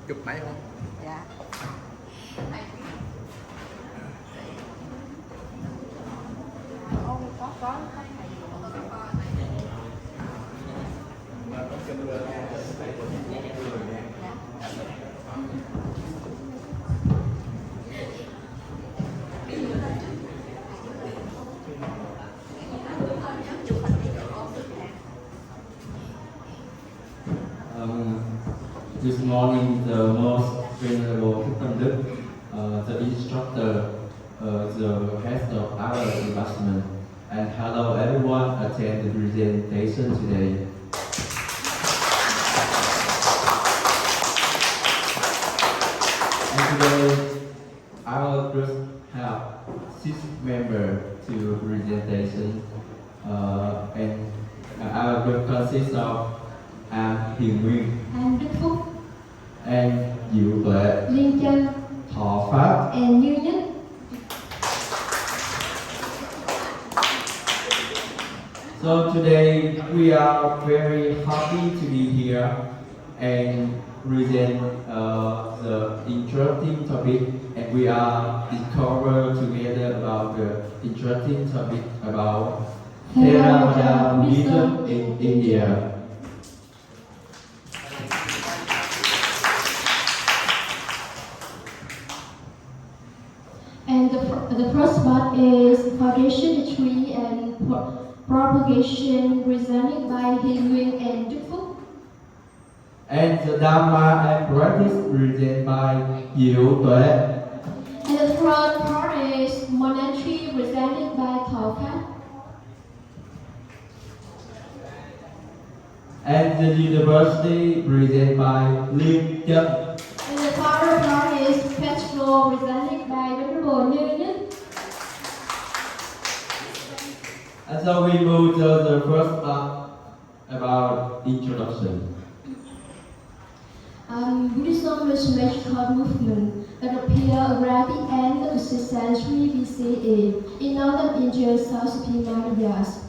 Chụp máy không? Dạ. Ôi, có thầy. This morning, the most venerable Thupanduk, the instructor, the head of our department, and hello everyone attend the presentation today. And today, our group have 6 members to presentation, and our group consists of Hiền Nguyên, Đức Phúc, and Diệu Tuệ, Liên Chân, Thọ Pháp, and Như Nhất. So today we are very happy to be here and present the interesting topic, and we are discover together about the interesting topic about Theravada Buddhism in India. And the first part is foundation, tree, and propagation, presented by Hiền Nguyên and Đức Phúc. And the Dharma and practice presented by Diệu Tuệ. And the third part is monetary, presented by Thọ Pháp. And the university presented by Liên Chân. And the final part is festival, presented by Venerable Như Nhất. And so we move to the first part about introduction. Buddhism is a magical movement that appeared around the end of the 6th century BCE in northern India, South Himalayas.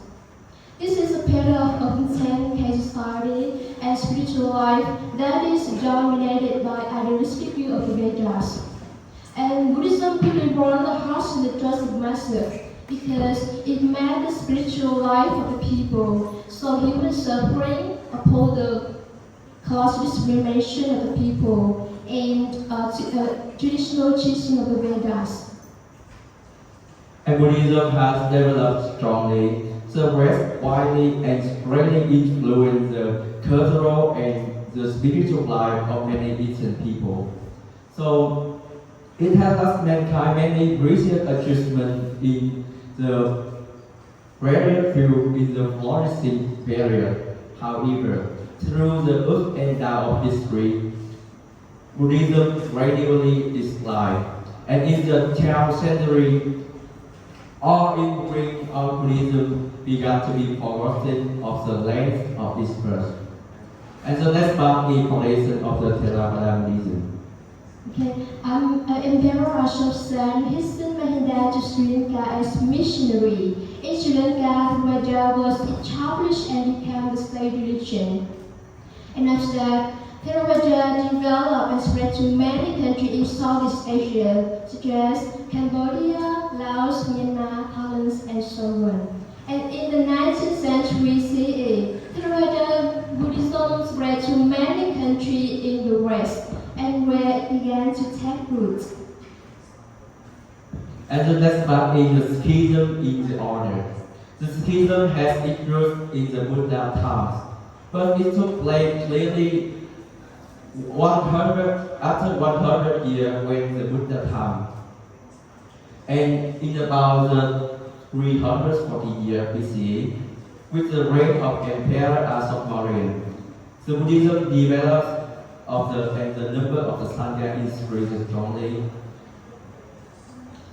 This is a pattern of intense society and spiritual life that is dominated by idealistic view of the Vedas. And Buddhism really brought the hearts and the trust of masses because it met the spiritual life of the people, so human suffering upon the caused discrimination of the people and traditional teaching of the Vedas. And Buddhism has developed strongly, spread widely, and greatly influenced the cultural and the spiritual life of many Eastern people. So it has asked mankind many precious achievements in the rare field in the flourishing period. However, through the ups and downs of history, Buddhism gradually declined, and in the 12th century, all in bring of Buddhism began to be forgotten of the length of its birth. And so that's about the foundation of the Theravada Buddhism. Okay, Emperor Ashoka sent his son Mahinda to Sri Lanka as missionary. In Sri Lanka, Theravada was established and became the state religion. And after that, Theravada developed and spread to many countries in Southeast Asia, such as Cambodia, Laos, Myanmar, Thailand, and so on. And in the 19th century CE, Theravada Buddhism spread to many countries in the West, and where it began to take root. And the next part is the schism in the order. The schism has its roots in the Buddha times, but it took place clearly after 100 years when the Buddha time. And in about the 340 years BCE, with the reign of Emperor Ashoka, the Buddhism developed and the number of the Sangha increased strongly.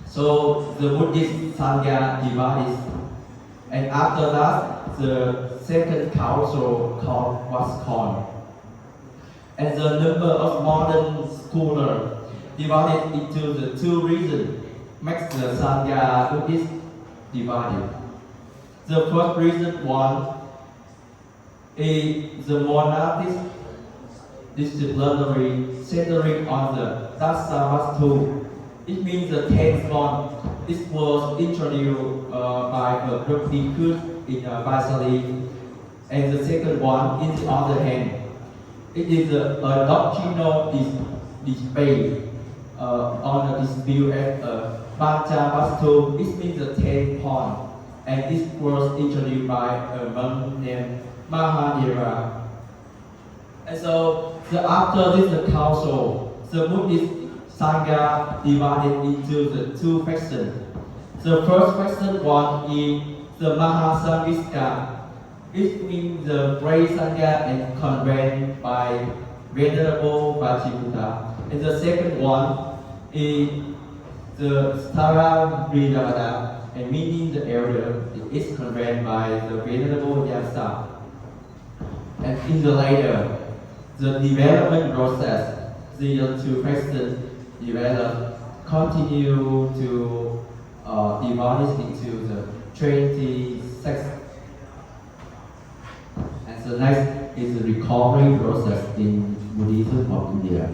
So the Buddhist Sangha divided, and after that, the second council was called. And the number of modern scholars divided into the two regions makes the Sangha Buddhist divided. The first recent one is the monastic disciplinary centering on the Dasavastu. It means the 10th month. It was introduced by a Bhikkhu in Vaisali. And the second one, in the other hand, it is a doctrinal debate on the dispute at Panchavastu. It means the 10th point. And this was introduced by a monk named Mahadeva. And so after this council, the Buddhist Sangha divided into the two factions. The first faction one is the Mahasanghisca. It means the great Sangha and convent by Venerable Vachibuddha. And the second one is the Theravada, and meaning the area is conveyed by the Venerable Yasa. And in the later, the development process, the two factions develop, continue to divide into the 26. And the next is the recovery process in Buddhism of India.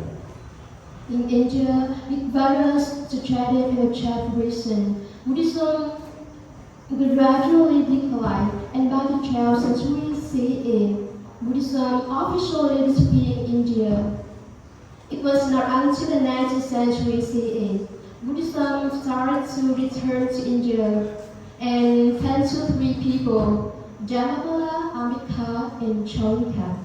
In India, with various strategic and tradition, Buddhism gradually declined, and by the 12th century CE, Buddhism officially disappeared in India. It was not until the 19th century CE, Buddhism started to return to India, and thanks to three people, Dhamma, Ambedkar, and Cholika.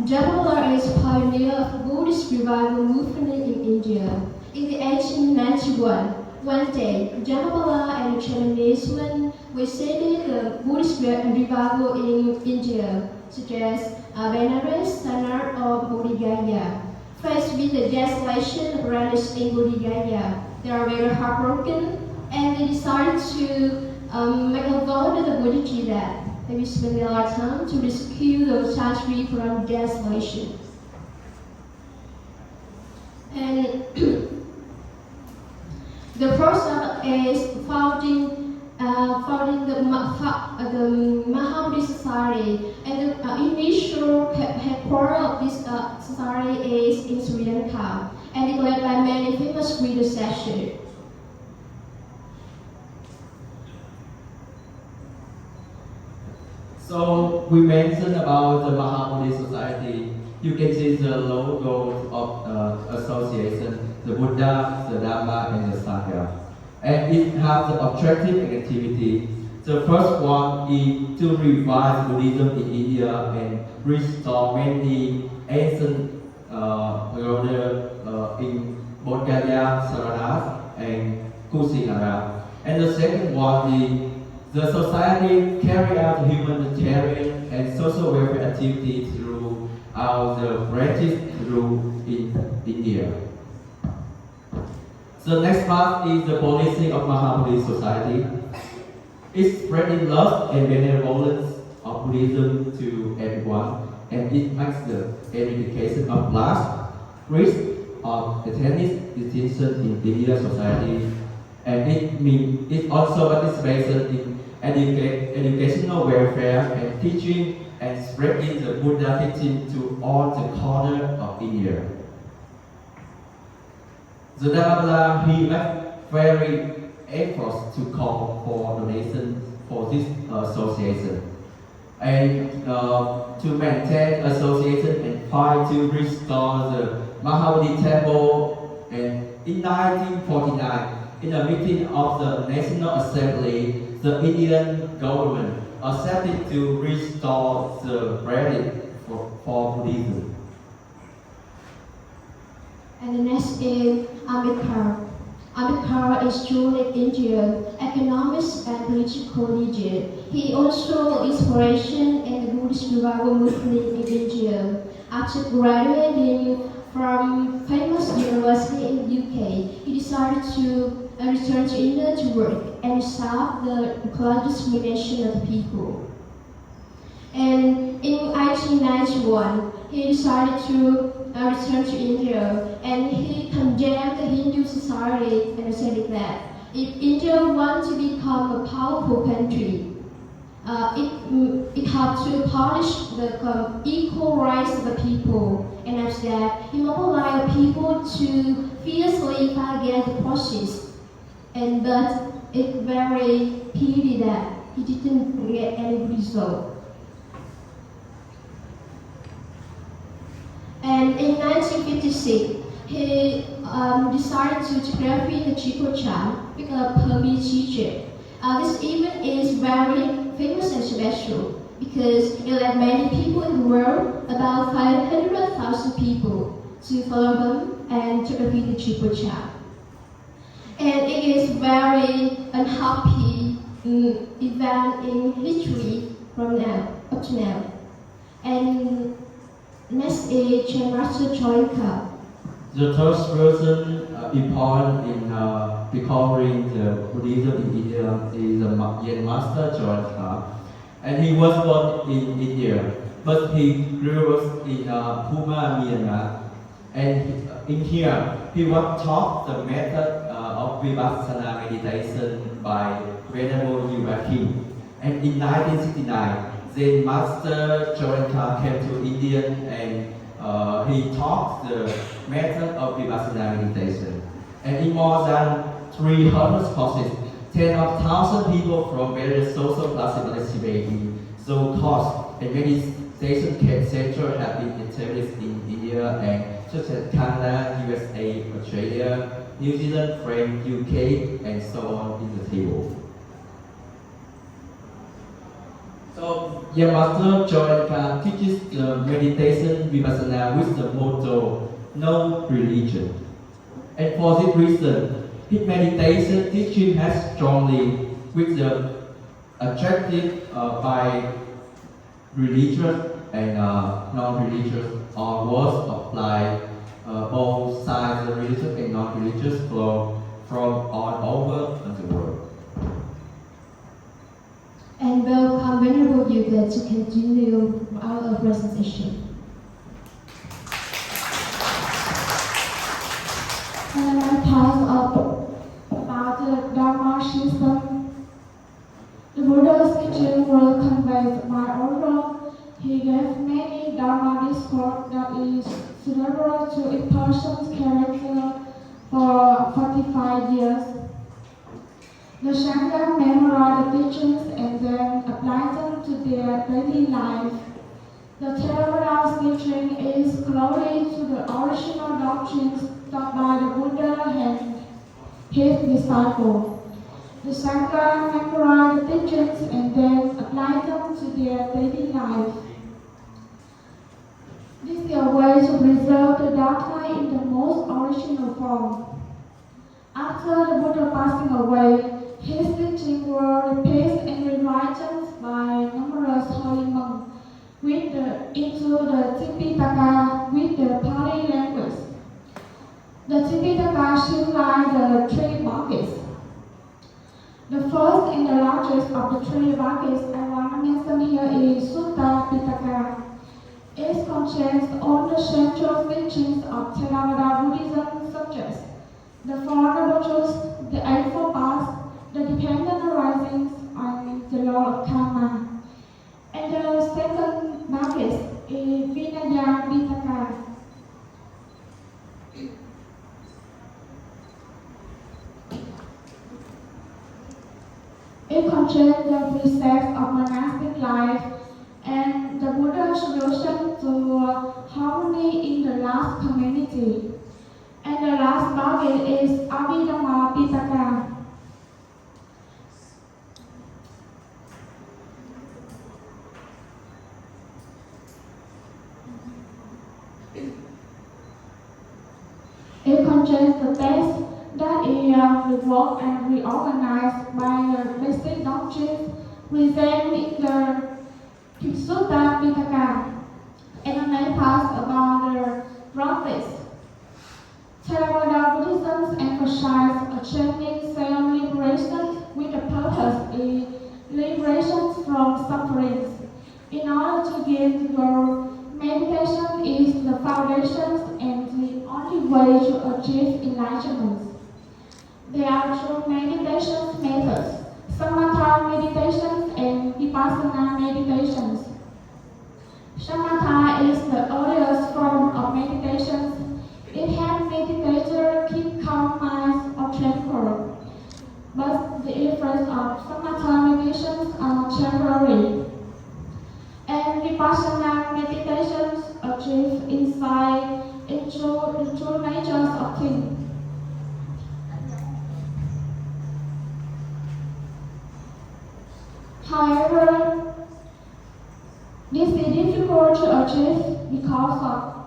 Dhamma is a pioneer of Buddhist revival movement in India. In the 1891, one day, Dhamma and Chinese men visited the Buddhist revival in India, such as Benares, Sanat, or Bodh Gaya. Faced with the desolation of religion in Bodh Gaya, they are very heartbroken, and they decided to make a vow to the Buddhiji that they will spend their lifetime to rescue the country from desolation. And the first step is founding the Mahabodhi Society, and the initial headquarters of this society is in Sri Lanka, and it's led by many famous predecessors. So we mentioned about the Mahabodhi Society. You can see the logo of association, the Buddha, the Dharma, and the Sangha. And it has the objective activity. The first one is to revive Buddhism in India and restore many ancient order in Bodh Gaya, Saranath, and Kusinara. And the second one is the society carry out humanitarian and social welfare activities throughout the branches in India. The next part is the policy of Mahabodhi Society. It's spreading love and benevolence of Buddhism to everyone, and it makes the eradication of class, risk of ethnic distinction in India society, and it also participates in educational welfare and teaching and spreading the Buddha teaching to all the corners of India. The Theravada, he made very efforts to call for donations for this association, and to maintain association and fight to restore the Mahabodhi temple. And in 1949, in a meeting of the National Assembly, the Indian government accepted to restore the relic for Buddhism. And the next is Ambedkar. Ambedkar is truly Indian economist and political leader. He also inspiration in the Buddhist revival movement in India. After graduating from famous university in the UK, he decided to return to India to work and stop the class discrimination of the people. And in 1891, he decided to return to India, and he condemned the Hindu society and said that if India wants to become a powerful country, it has to polish the equal rights of the people, and after that, he mobilized people to fiercely fight against the process. And but it's very pity that he didn't get any result. And in 1956, he decided to geography in the Chicocha, become a Burmese teacher. This event is very famous and special because it led many people in the world, about 500,000 people, to follow him and geography the Chicocha. And it is very unhappy event in history from now up to now. And next is Chair Master Joinka. The third person important in recovering the Buddhism in India is the Viet Master Joinka. And he was born in India, but he grew up in Puma, Myanmar. And in here, he was taught the method of Vipassana meditation by Venerable Yuvakim. And in 1969, Zen Master Joinka came to India and he taught the method of Vipassana meditation. And in more than 300 courses, 10,000 people from various social classes participated in those courses. And meditation centers have been established in India and such as Canada, USA, Australia, New Zealand, France, UK, and so on in the table. So, Master Joinka teaches the meditation Vipassana with the motto, no religion. And for this reason, his meditation teaching has strongly with the attractive by religious and non-religious or words apply both sides, the religious and non-religious flow from all over the world. And welcome Venerable Yuga to continue our presentation. And I talk about the Dharma system. The Buddha's teaching were conveyed by oral. He gave many Dharma discourse that is cerebral to a person's character for 45 years. The Sangha memorized the teachings and then applied them to their daily life. The Theravada's teaching is closely to the original doctrines taught by the Buddha and his disciples. The Sangha memorized the teachings and then applied them to their daily life. This is a way to preserve the Dharma in the most original form. After the Buddha passing away, his teachings were replaced and rewritten by numerous holy monks into the Tipitaka with the Pali language. The Tipitaka symbolize the three buckets. The first and the largest of the three buckets I want to mention here is Sutta Pitaka. It contains all the central teachings of Theravada Buddhism, such as the Four Noble Truths, the Eightfold Paths, the dependent arisings, and the law of karma. And the second bucket is Vinaya Pitaka. It contains the precepts of monastic life and the Buddha's solution to harmony in the last community. And the last bucket is Abhidhamma Pitaka. It contains the text that is reworked and reorganized by the basic doctrines presented in the Sutta Pitaka. And the main part about the prophets. Theravada Buddhism emphasizes achieving self-liberation with the purpose is liberation from sufferings. In order to get the goal, meditation is the foundation and the only way to achieve enlightenment. There are two meditation methods, samatha meditations and vipassana meditations. Samatha is the earliest form of meditation. It helps meditators keep calm minds or tranquil. But the effects of samatha meditations are temporary. And vipassana meditations achieve insight into the true natures of things. However, this is difficult to achieve because of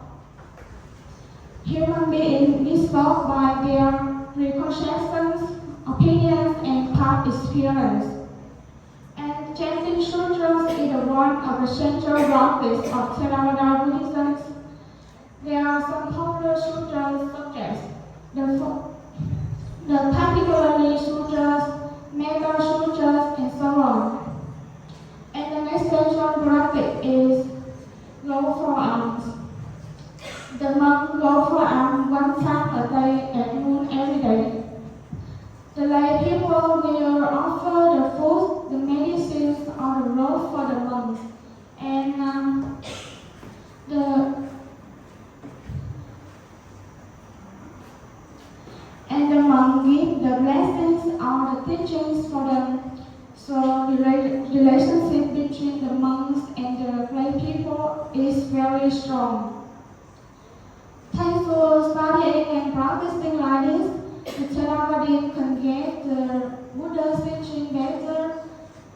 human beings disturbed by their preconceptions, opinions, and past experience. And chanting sutras is one of the central practices of Theravada Buddhism. There are some popular sutras such as the particularly sutras, mega sutras, and so on. And the next central practice is go for alms. The monk go for alms one time a day at noon every day. The lay people will offer the food, the medicines, or the robe for the monks. And the monk give the blessings or the teachings for them. So the relationship between the monks and the lay people is very strong. Thanks for studying and practicing like this, the Theravada can get the Buddha's teaching better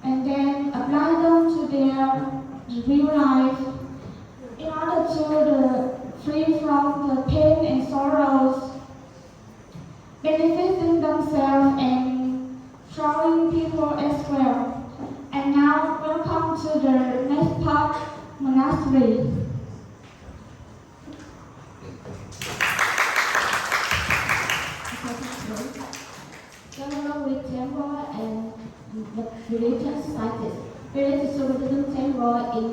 and then apply them to their real life in order to free from the pain and sorrows, benefiting themselves and showing people as well. And now, welcome to the next part, monastery. Along with temple and religious sites related to Buddhism temple in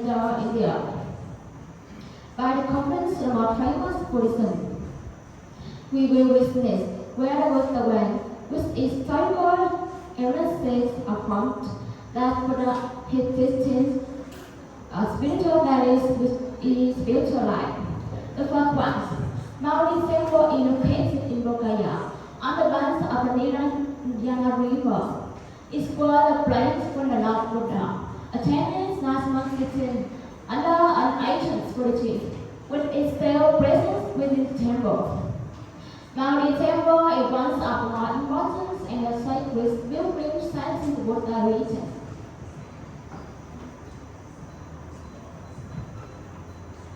India. By the conference about famous Buddhism, we will witness where the Buddha went, with its historical evidences affirmed that Buddha his distinct spiritual values with his spiritual life. The first one, Maori temple is located in Bodhgaya, on the banks of the Nirayana River. It's where the place for the Lord Buddha attended 9 months sitting under an ancient statue, with its still presence within the temple. Maori temple is one of the more important and the sacred pilgrim sites in the Buddha region.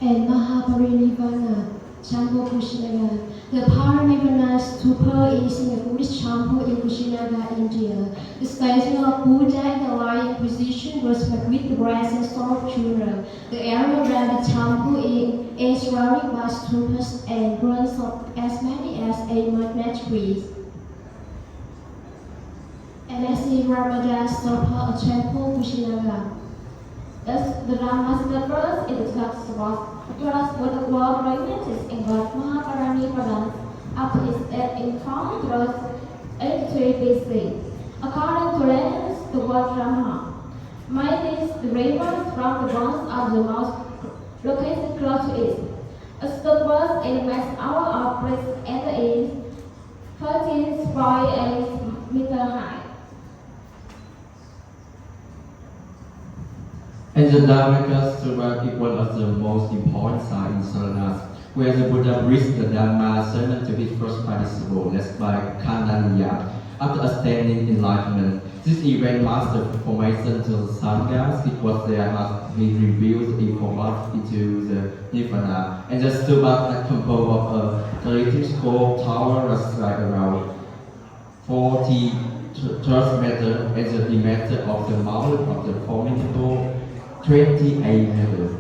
And Mahaparinirvana Temple Kushinagar. The Parinirvana Stupa is in the Buddhist temple in Kushinagar, India. The statue of Buddha in the lying position was met with the brass and sculpture. The area around the temple is surrounded by stupas and ruins of as many as 8 monasteries. And as the Ramada Stupa, a temple Kushinagar. Thus, the Dharma steppers in the text was with the world regulated in God Mahaparinirvana after his death in 483 BC. According to legends, the word Dharma made this the river from the bones of the mouth located close to it. A stupa in the west hour of place and the east, 13.8 meters high. And the Dharma Stupa is one of the most important sites in Saranas, where the Buddha preached the Dharma sermon to his first participle, led by Kandaniya. After attaining enlightenment, this event marks the formation to the Sanghas, because there has been revealed in format into the Nirvana. And the Stupa is composed of a elliptical tower like around 40 meters, and the diameter of the mouth of the formidable 28 meters.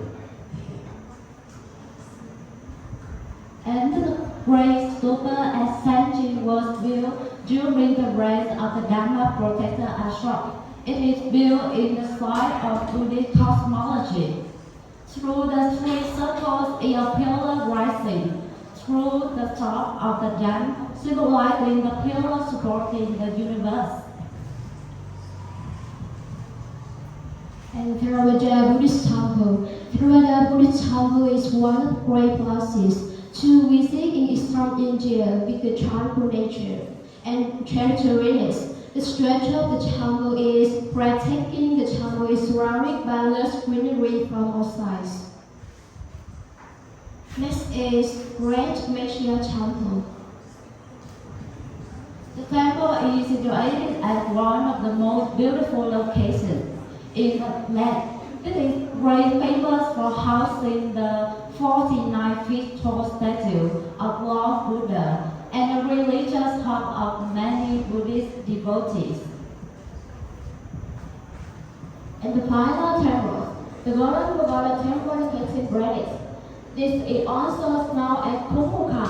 And the great stupa at Sanji was built during the reign of the Dharma protector Ashoka. It is built in the style of Buddhist cosmology. Through the 3 circles in a pillar rising, through the top of the dome, symbolizing the pillar supporting the universe. And Theravada Buddhist Temple. Theravada Buddhist Temple is one of great places to visit in Eastern India with the tranquil nature and territories. The structure of the temple is breathtaking. The temple is surrounded by lush greenery from all sides. Next is Great Messiah Temple. The temple is situated at one of the most beautiful locations in the land. It is very famous for housing the 49 feet tall statue of Lord Buddha and a religious hub of many Buddhist devotees. And the final temple, the Golden Pagoda Temple in Buddhist. This is also known as Kumuka,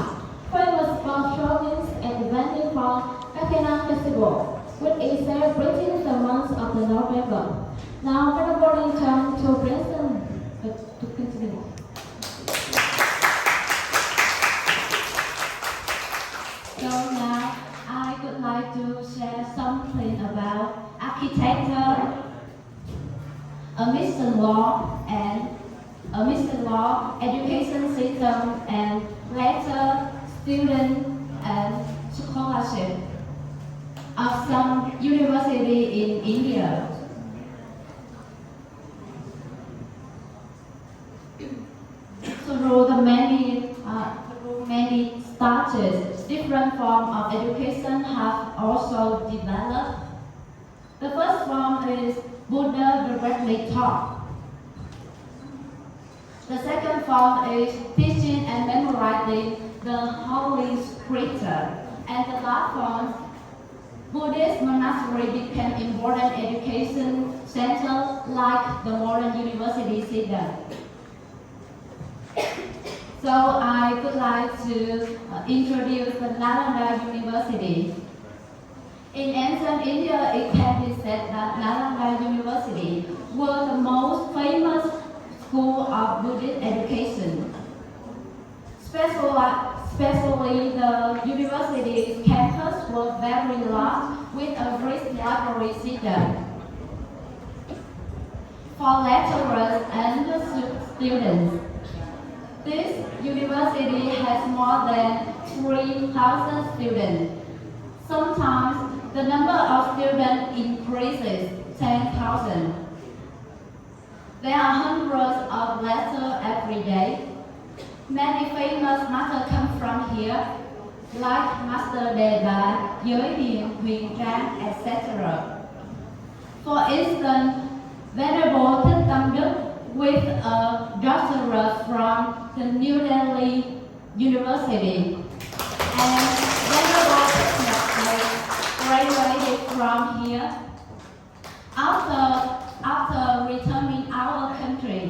famous for shopping and vending for Kakena Festival, which is celebrated in the month of November. Now, Honorable turn to Princeton to continue. So now I would like to share something about architecture, a mission law, education system, and later student and scholarship of some university in India. Through the many stages, different forms of education have also developed. The first form is Buddha directly taught. The second form is teaching and memorizing the Holy Scripture. And the third form, Buddhist monastery became important education center like the modern university system. So I would like to introduce the Nalanda University. In ancient India, it can be said that Nalanda University was the most famous school of Buddhist education. Especially the university's campus was very large with a rich library system for lecturers and students. This university has more than 3,000 students. Sometimes the number of students increases 10,000. There are hundreds of lectures every day. Many famous masters come from here, like Master Deva, Giới Hiền, Huyền Trang, etc. For instance, Venerable Thích Tâm Đức, with a doctorate from the New Delhi University, and Venerable Thích Nhật graduated from here. After returning our country,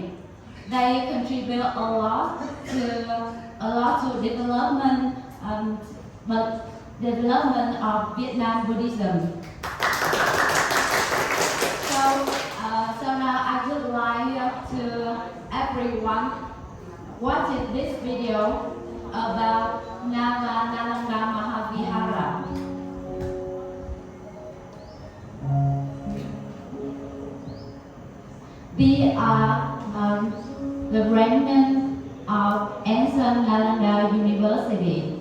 they contribute a lot to development of Vietnam Buddhism. So now I would like to everyone watch this video about Nalanda Mahavihara. These are the remnants of ancient Nalanda University.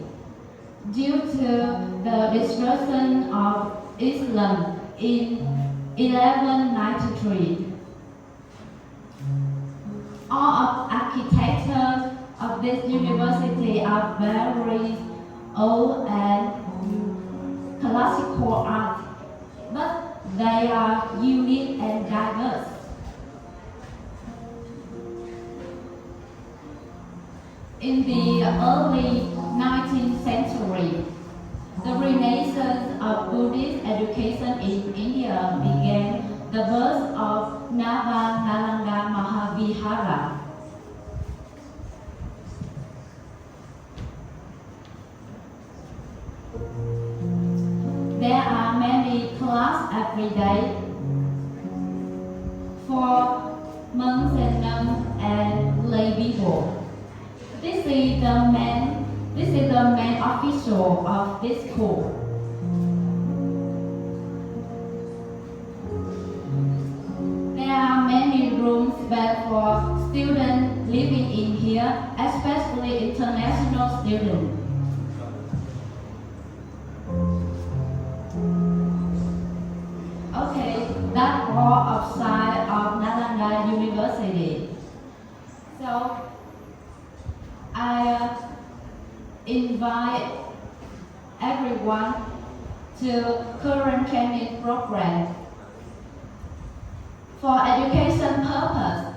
Due to the destruction of Islam in 1193, all of architecture of this university are very old and classical art, but they are unique and diverse. In the early 19th century, the renaissance of Buddhist education in India began the birth of Nalanda Mahavihara. There are many classes every day for monks and nuns and lay people. This is the main This is the main official of this school. There are many rooms built for students living in here, especially international students. Okay, that's all outside of Nalanda University. So, I invite everyone to current training program for education purpose,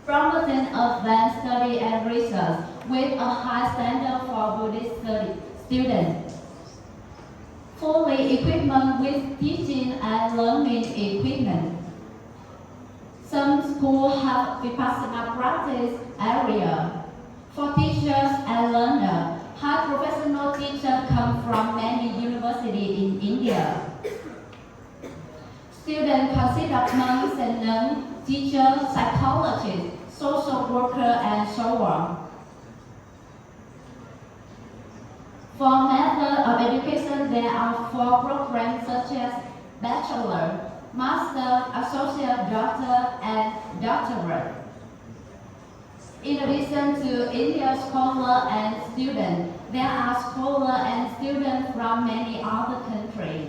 promoting advanced study and research with a high standard for Buddhist students. Fully equipment with teaching and learning equipment. Some schools have Vipassana practice area for teachers and learners. High professional teachers come from many universities in India. Students consider monks and nuns, teachers, psychologists, social workers, and so on. For method of education, there are 4 programs such as Bachelor, Master, Associate Doctor, and Doctorate. In addition to Indian scholars and students, there are scholars and students from many other countries.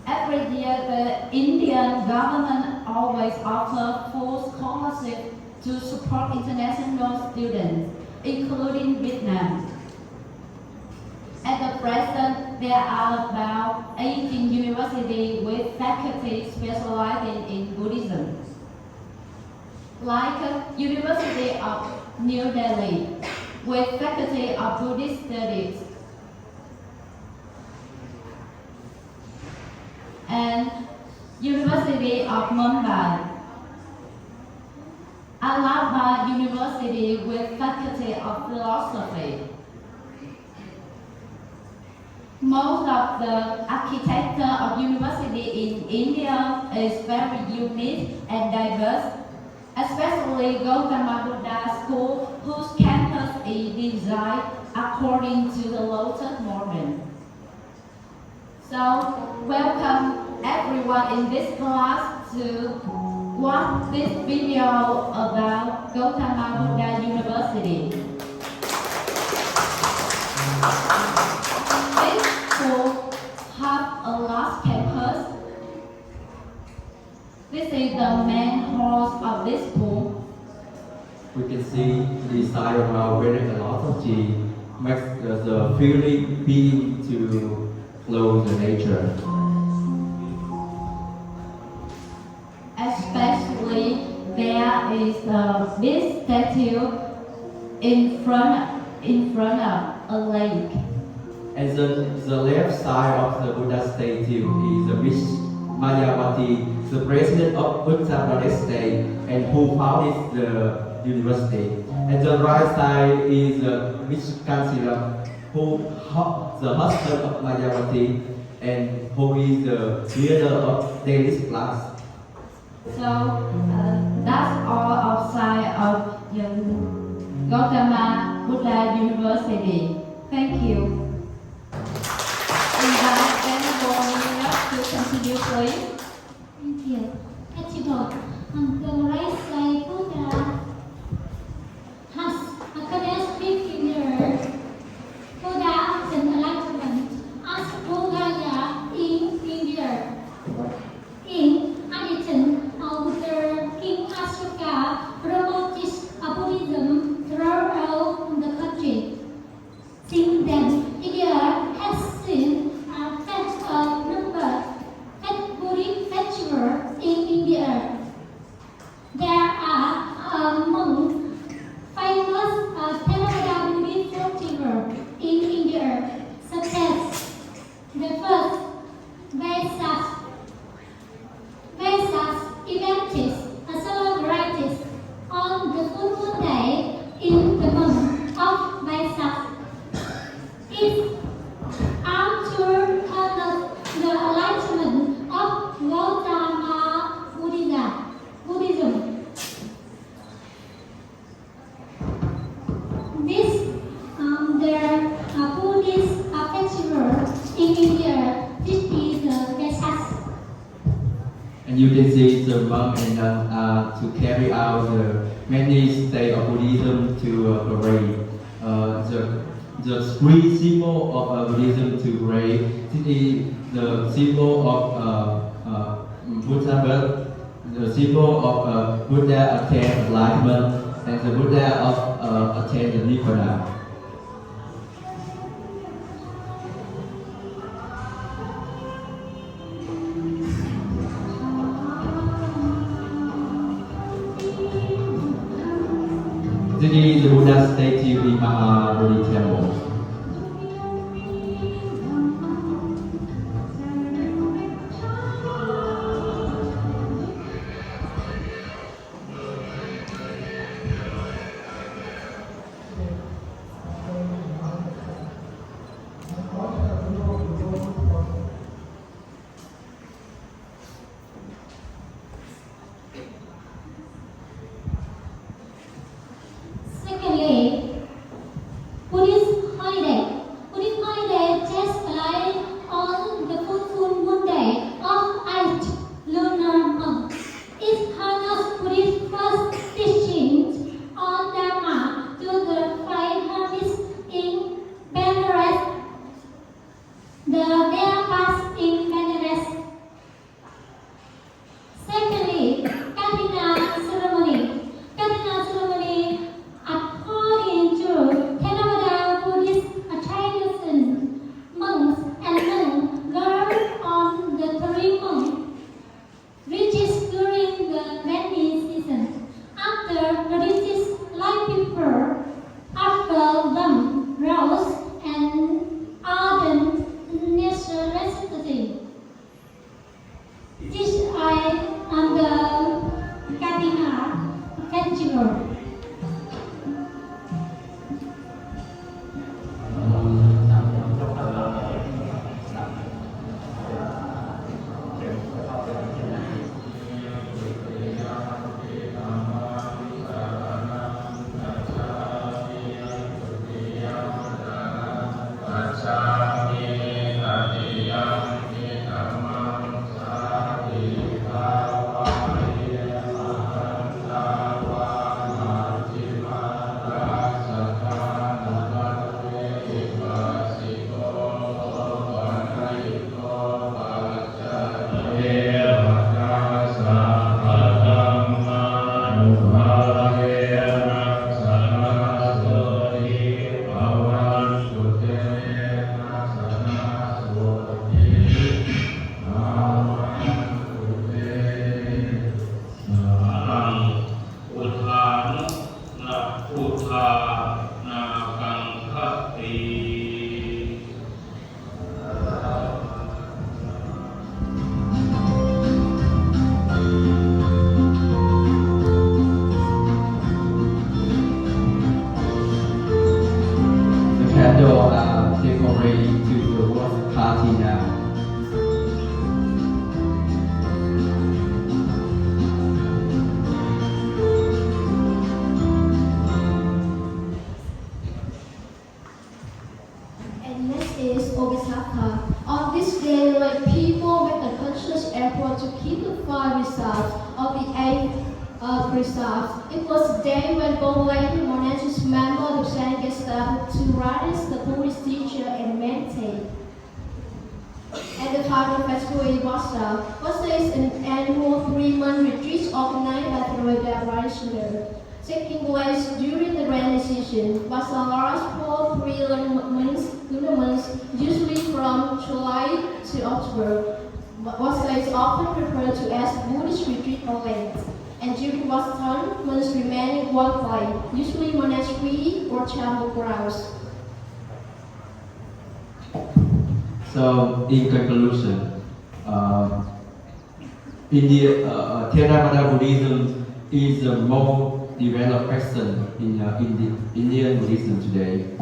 Every year, the Indian government always offers full scholarship to support international students, including Vietnam. At the present, there are about 18 universities with faculty specializing in Buddhism, like University of New Delhi, with faculty of Buddhist studies, and University of Mumbai, Allahabad University with faculty of philosophy. Most of the architecture of university in India is very unique and diverse, especially Gautama Buddha School, whose campus is designed according to the Lotus model. So, welcome everyone in this class to watch this video about Gautama Buddha University. This school has a large campus. This is the main hall of this school. We can see the side around wearing a lot of tea makes the feeling being to flow the nature. Especially there is a big statue in front of a lake. And the left side of the Buddha statue is the Miss Mayawati, the president of Uttar Pradesh state and who founded the university. And the right side is Miss Kansiram, who the husband of Mayawati and who is the leader of Delhi's class. So that's all outside of Gautama Buddha University. Thank you. Invite Venerable to continue, please. Thank you. Ethical. On the right side, Buddha has a goddess figure. Buddha is an enlightenment as Buddha in India. In addition, the King Ashoka promoted Buddhism throughout the country. Since then, India has seen a number of Buddhist festivals in India. There are you can see the monk and nun to carry out the many states of Buddhism to parade. The three symbol of Buddhism to parade. This is the symbol of Buddha birth, the symbol of Buddha attain enlightenment, and the Buddha of attain the Nibbana. This is the Buddha statue in Mahabodhi Temple. Secondly, Buddhist holiday. Buddhist holiday just like on the full moon day of 8th lunar month. It honors Buddhist first teachings on Dharma to the five hermits in Benares. Their past in Benares. Secondly, Katina ceremony. Katina ceremony, according to Theravada Buddhist tradition, monks and nuns learn on the 3 month, which is during the rainy season. After the retreat, light people, after them, rose and ardent necessity. This I am the Katina festival. Candle decorate to the world party now. And next is Obisaka. On this day, like people make a conscious effort to keep the 5 results of the 8 results. It was the day when both lady monastics members of Sangha started to practice the Buddhist teacher and meditate. At the final festival in Vasa, Vasa is an annual 3-month retreat organized by Theravada Practitioner. Taking place during the rainy season, Vasa lasts for 3 lunar months, usually from July to October. Vasa is often referred to as Buddhist retreat or Lent. And during Vasa time, monks remain in one place, usually monastery or temple grounds. So, in conclusion, Theravada Buddhism is the most developed person in Indian Buddhism today.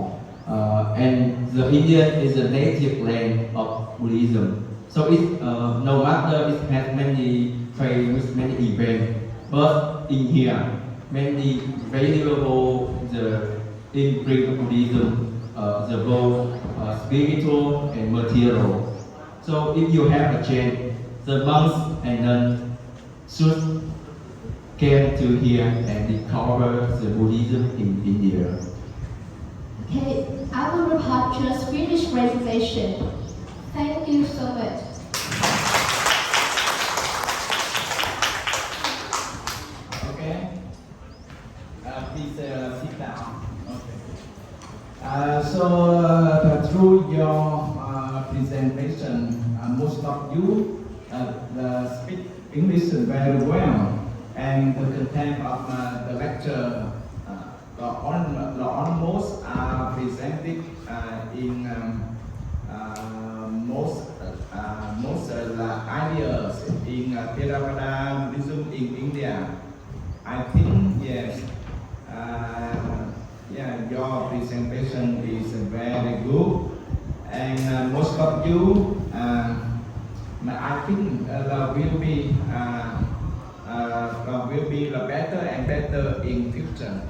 And the India is a native land of Buddhism. So no matter it has many famous, many events, but in here, many valuable the imprint of Buddhism, the both spiritual and material. So if you have a chance, the monks and nuns should came to here and discover the Buddhism in India. Okay, I will have just finished presentation. Thank you so much. Okay. Please sit down. Okay. Through your presentation, most of you speak English very well, and the content of the lecture almost are presented in most ideas in Theravada Buddhism in India. I think yes, your presentation is very good, and most of you, I think will be better and better in future.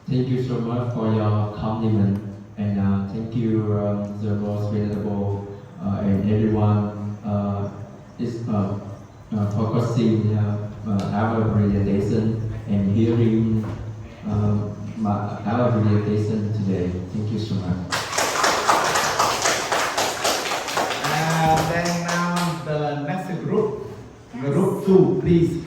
Thank you so much for your compliment, and thank you the most venerable and everyone is focusing our presentation and hearing our presentation today. Thank you so much. Then now the next group 2, please.